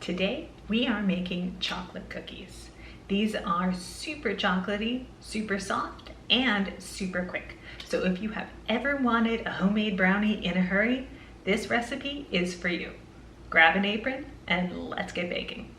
Today we are making chocolate cookies. These are super chocolatey, super soft, and super quick. So if you have ever wanted a homemade brownie in a hurry, this recipe is for you. Grab an apron and let's get baking.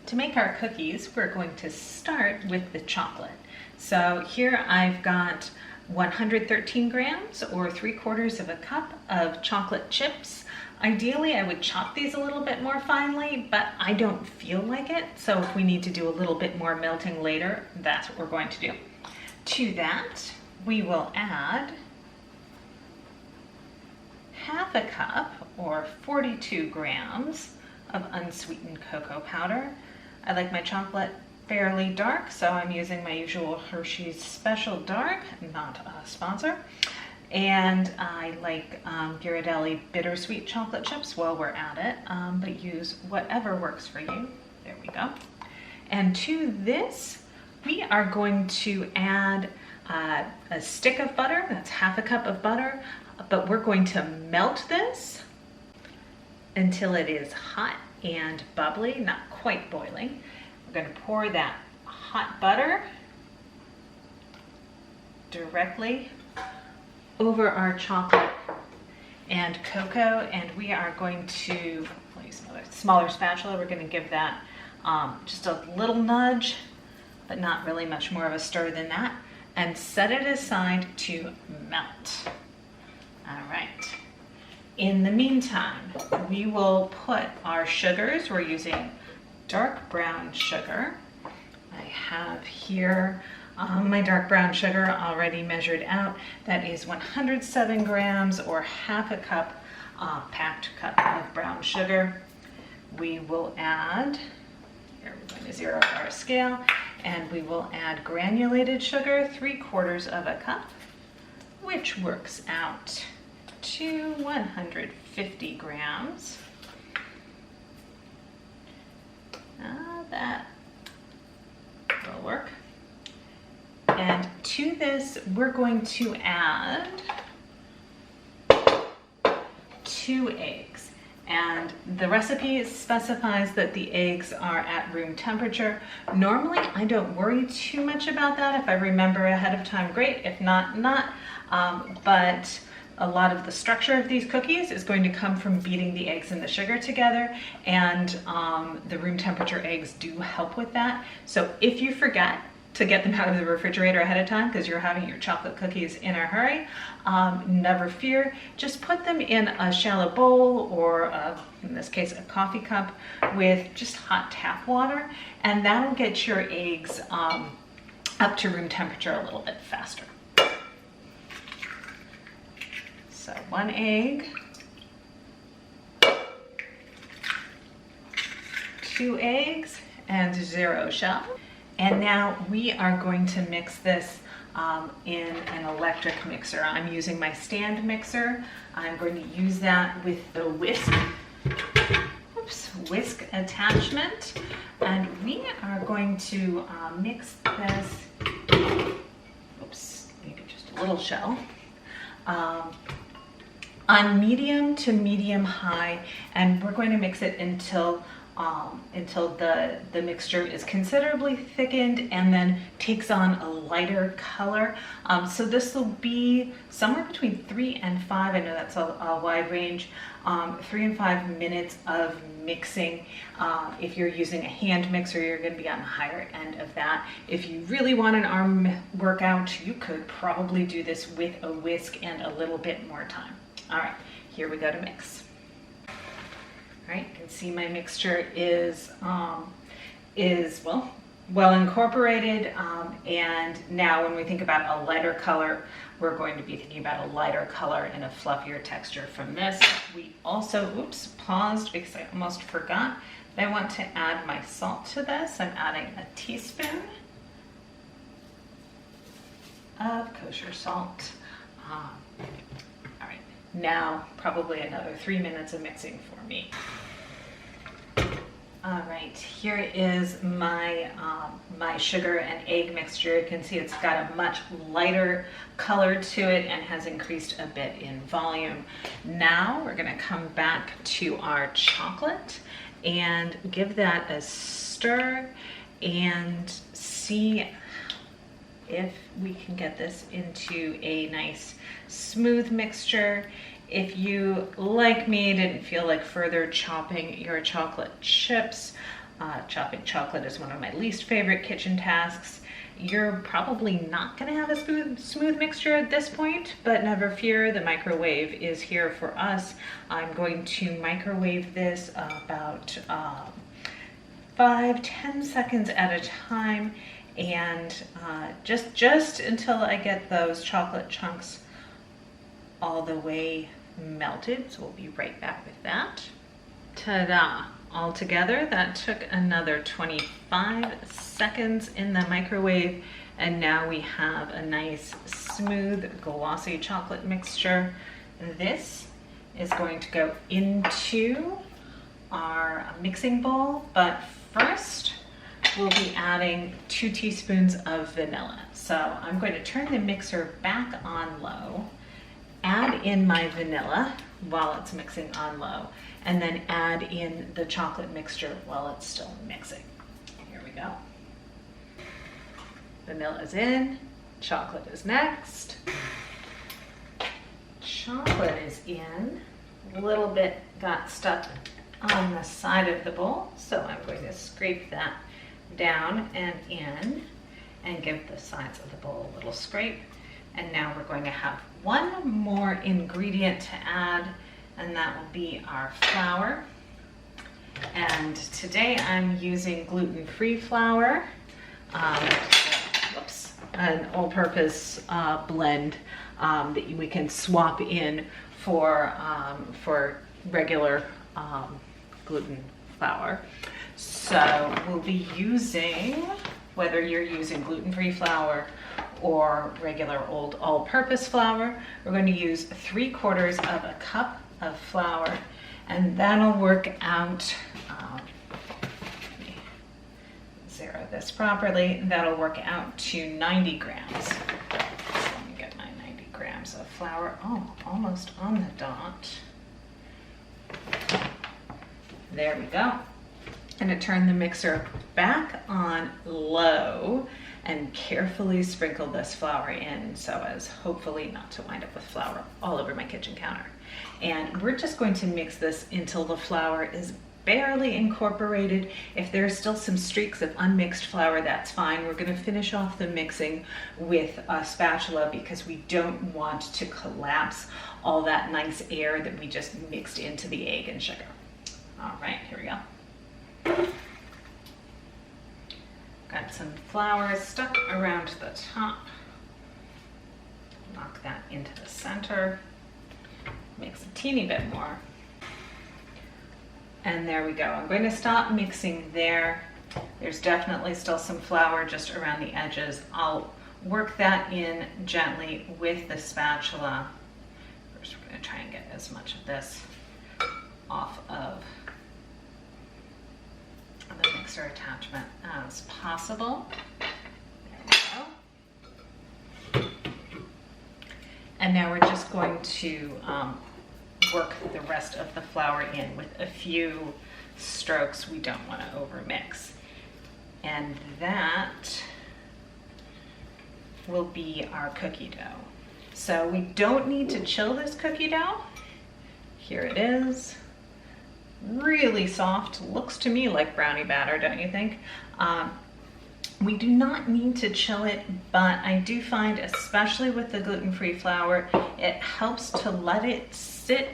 To make our cookies, we're going to start with the chocolate. So here I've got 113 grams or 3/4 of a cup of chocolate chips. Ideally, I would chop these a little bit more finely, but I don't feel like it. So if we need to do a little bit more melting later, that's what we're going to do. To that, we will add half a cup or 42 grams of unsweetened cocoa powder. I like my chocolate fairly dark, so I'm using my usual Hershey's Special Dark, not a sponsor. And I like Ghirardelli bittersweet chocolate chips while we're at it, but use whatever works for you. There we go. And to this, we are going to add a stick of butter. That's half a cup of butter, but we're going to melt this until it is hot and bubbly, not quite boiling. We're going to pour that hot butter directly over our chocolate and cocoa, and we are going to use another smaller spatula. We're going to give that just a little nudge, but not really much more of a stir than that, and set it aside to melt. All right. In the meantime, we will put our sugars. We're using dark brown sugar. I have here my dark brown sugar already measured out. That is 107 grams or half a cup, packed cup of brown sugar. We will add, here we're going to zero our scale, and we will add granulated sugar, 3/4 of a cup, which works out to 150 grams. That will work. And to this, we're going to add 2 eggs. And the recipe specifies that the eggs are at room temperature. Normally, I don't worry too much about that. If I remember ahead of time, great. If not, not. But a lot of the structure of these cookies is going to come from beating the eggs and the sugar together, and the room temperature eggs do help with that. So if you forget to get them out of the refrigerator ahead of time because you're having your chocolate cookies in a hurry, never fear. Just put them in a shallow bowl or, in this case, a coffee cup with just hot tap water, and that'll get your eggs up to room temperature a little bit faster. So 1 egg, 2 eggs, and 0 shell. And now we are going to mix this in an electric mixer. I'm using my stand mixer. I'm going to use that with the whisk attachment. And we are going to mix this, maybe just a little shell, on medium to medium high, and we're going to mix it until the mixture is considerably thickened and then takes on a lighter color. So this will be somewhere between 3 and 5, I know that's a wide range, 3 and 5 minutes of mixing. If you're using a hand mixer, you're going to be on the higher end of that. If you really want an arm workout, you could probably do this with a whisk and a little bit more time. All right, here we go to mix. All right, you can see my mixture is well incorporated, and now when we think about a lighter color, we're going to be thinking about a lighter color and a fluffier texture from this. We also, paused because I almost forgot. I want to add my salt to this. I'm adding a teaspoon of kosher salt. All right, now probably another 3 minutes of mixing for me. All right, here is my my sugar and egg mixture. You can see it's got a much lighter color to it and has increased a bit in volume. Now we're going to come back to our chocolate, and give that a stir and see if we can get this into a nice smooth mixture. If you, like me, didn't feel like further chopping your chocolate chips, chopping chocolate is one of my least favorite kitchen tasks. You're probably not gonna have a smooth mixture at this point, but never fear, the microwave is here for us. I'm going to microwave this about 5-10 seconds at a time, and just until I get those chocolate chunks all the way melted. So we'll be right back with that. Ta-da! All together, that took another 25 seconds in the microwave, and now we have a nice smooth glossy chocolate mixture. This is going to go into our mixing bowl, but first we'll be adding 2 teaspoons of vanilla. So I'm going to turn the mixer back on low, add in my vanilla while it's mixing on low, and then add in the chocolate mixture while it's still mixing. Here we go. Vanilla's in, chocolate is next. Chocolate is in. A little bit got stuck on the side of the bowl, so I'm going to scrape that down and in and give the sides of the bowl a little scrape. And now we're going to have one more ingredient to add, and that will be our flour. And today I'm using gluten-free flour, an all-purpose blend that we can swap in for regular gluten flour. So we'll be using, whether you're using gluten-free flour or regular old all-purpose flour, we're going to use 3/4 of a cup of flour, and that'll work out, let me zero this properly, that'll work out to 90 grams. So let me get my 90 grams of flour, almost on the dot. There we go. And to turn the mixer back on low and carefully sprinkle this flour in so as hopefully not to wind up with flour all over my kitchen counter. And we're just going to mix this until the flour is barely incorporated. If there's still some streaks of unmixed flour, that's fine. We're going to finish off the mixing with a spatula because we don't want to collapse all that nice air that we just mixed into the egg and sugar. All right, here we go. Got some flour stuck around the top. Knock that into the center. Mix a teeny bit more. And there we go. I'm going to stop mixing there. There's definitely still some flour just around the edges. I'll work that in gently with the spatula. First, we're going to try and get as much of this off of the mixer attachment as possible. There we go. And now we're just going to work the rest of the flour in with a few strokes. We don't want to overmix. And that will be our cookie dough. So we don't need to chill this cookie dough. Here it is. Really soft, looks to me like brownie batter, don't you think? We do not need to chill it, but I do find, especially with the gluten-free flour, it helps to let it sit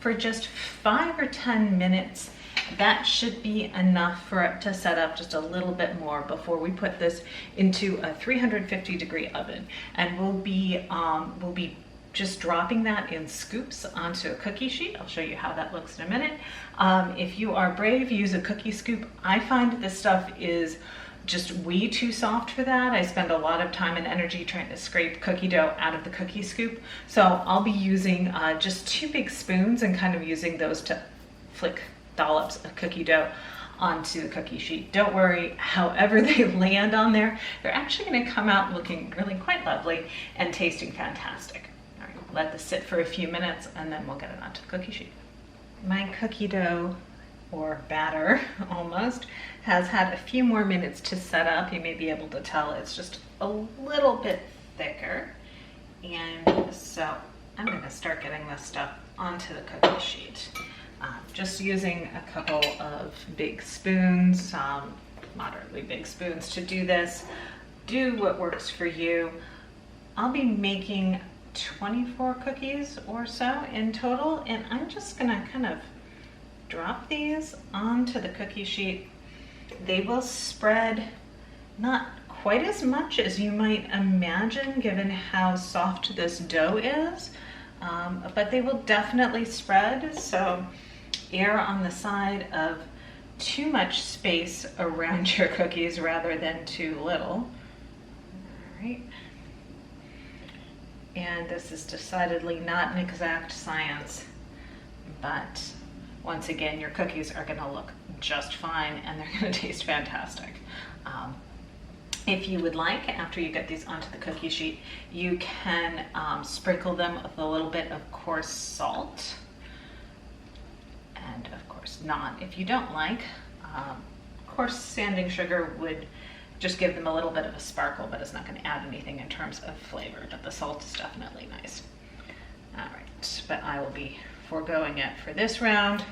for just 5 or 10 minutes. That should be enough for it to set up just a little bit more before we put this into a 350-degree oven. And we'll be just dropping that in scoops onto a cookie sheet. I'll show you how that looks in a minute. If you are brave, use a cookie scoop. I find this stuff is just way too soft for that. I spend a lot of time and energy trying to scrape cookie dough out of the cookie scoop. So I'll be using just 2 big spoons and kind of using those to flick dollops of cookie dough onto the cookie sheet. Don't worry, however they land on there, they're actually going to come out looking really quite lovely and tasting fantastic. Let this sit for a few minutes and then we'll get it onto the cookie sheet. My cookie dough or batter almost, has had a few more minutes to set up. You may be able to tell it's just a little bit thicker. And so I'm going to start getting this stuff onto the cookie sheet. Just using a couple of big spoons, moderately big spoons to do this. Do what works for you. I'll be making 24 cookies or so in total, and I'm just gonna kind of drop these onto the cookie sheet. They will spread not quite as much as you might imagine given how soft this dough is, but they will definitely spread, so err on the side of too much space around your cookies rather than too little. All right. And this is decidedly not an exact science, but once again, your cookies are going to look just fine and they're going to taste fantastic. If you would like, after you get these onto the cookie sheet, you can sprinkle them with a little bit of coarse salt, and of course not if you don't like. Coarse sanding sugar would just give them a little bit of a sparkle, but it's not going to add anything in terms of flavor, but the salt is definitely nice. All right, but I will be foregoing it for this round.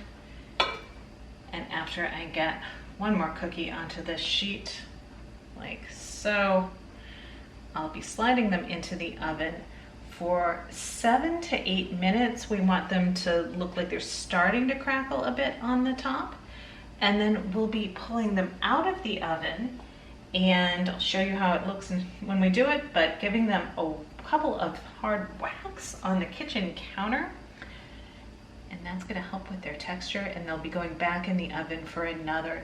And after I get one more cookie onto this sheet, like so, I'll be sliding them into the oven for 7 to 8 minutes. We want them to look like they're starting to crackle a bit on the top. And then we'll be pulling them out of the oven, and I'll show you how it looks when we do it, but giving them a couple of hard whacks on the kitchen counter, and that's going to help with their texture, and they'll be going back in the oven for another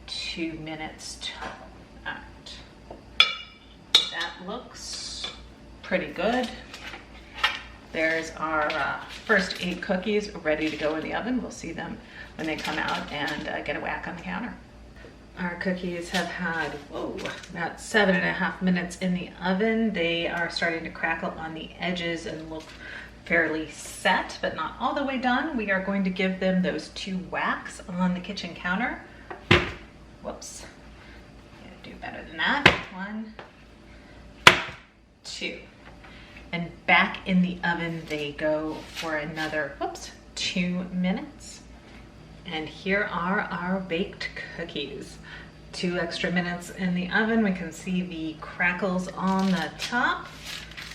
2 minutes total. All right. That looks pretty good. There's our first 8 cookies ready to go in the oven. We'll see them when they come out and get a whack on the counter. Our cookies have had, about 7.5 minutes in the oven. They are starting to crackle on the edges and look fairly set, but not all the way done. We are going to give them those 2 whacks on the kitchen counter. Whoops. Gotta do better than that. 1, 2. And back in the oven they go for another, 2 minutes. And here are our baked cookies. 2 extra minutes in the oven. We can see the crackles on the top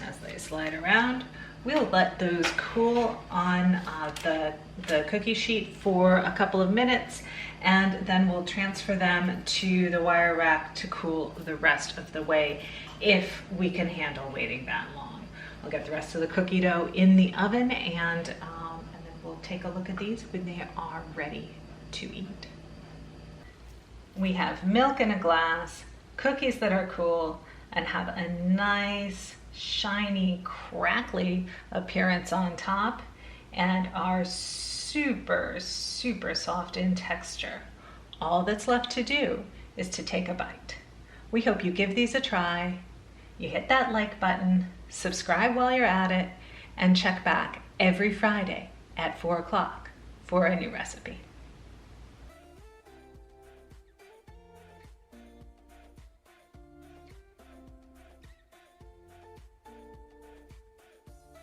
as they slide around. We'll let those cool on the cookie sheet for a couple of minutes, and then we'll transfer them to the wire rack to cool the rest of the way if we can handle waiting that long. I'll get the rest of the cookie dough in the oven, and then we'll take a look at these when they are ready to eat. We have milk in a glass, cookies that are cool and have a nice, shiny, crackly appearance on top, and are super, super soft in texture. All that's left to do is to take a bite. We hope you give these a try. You hit that like button, subscribe while you're at it, and check back every Friday at 4 o'clock for a new recipe.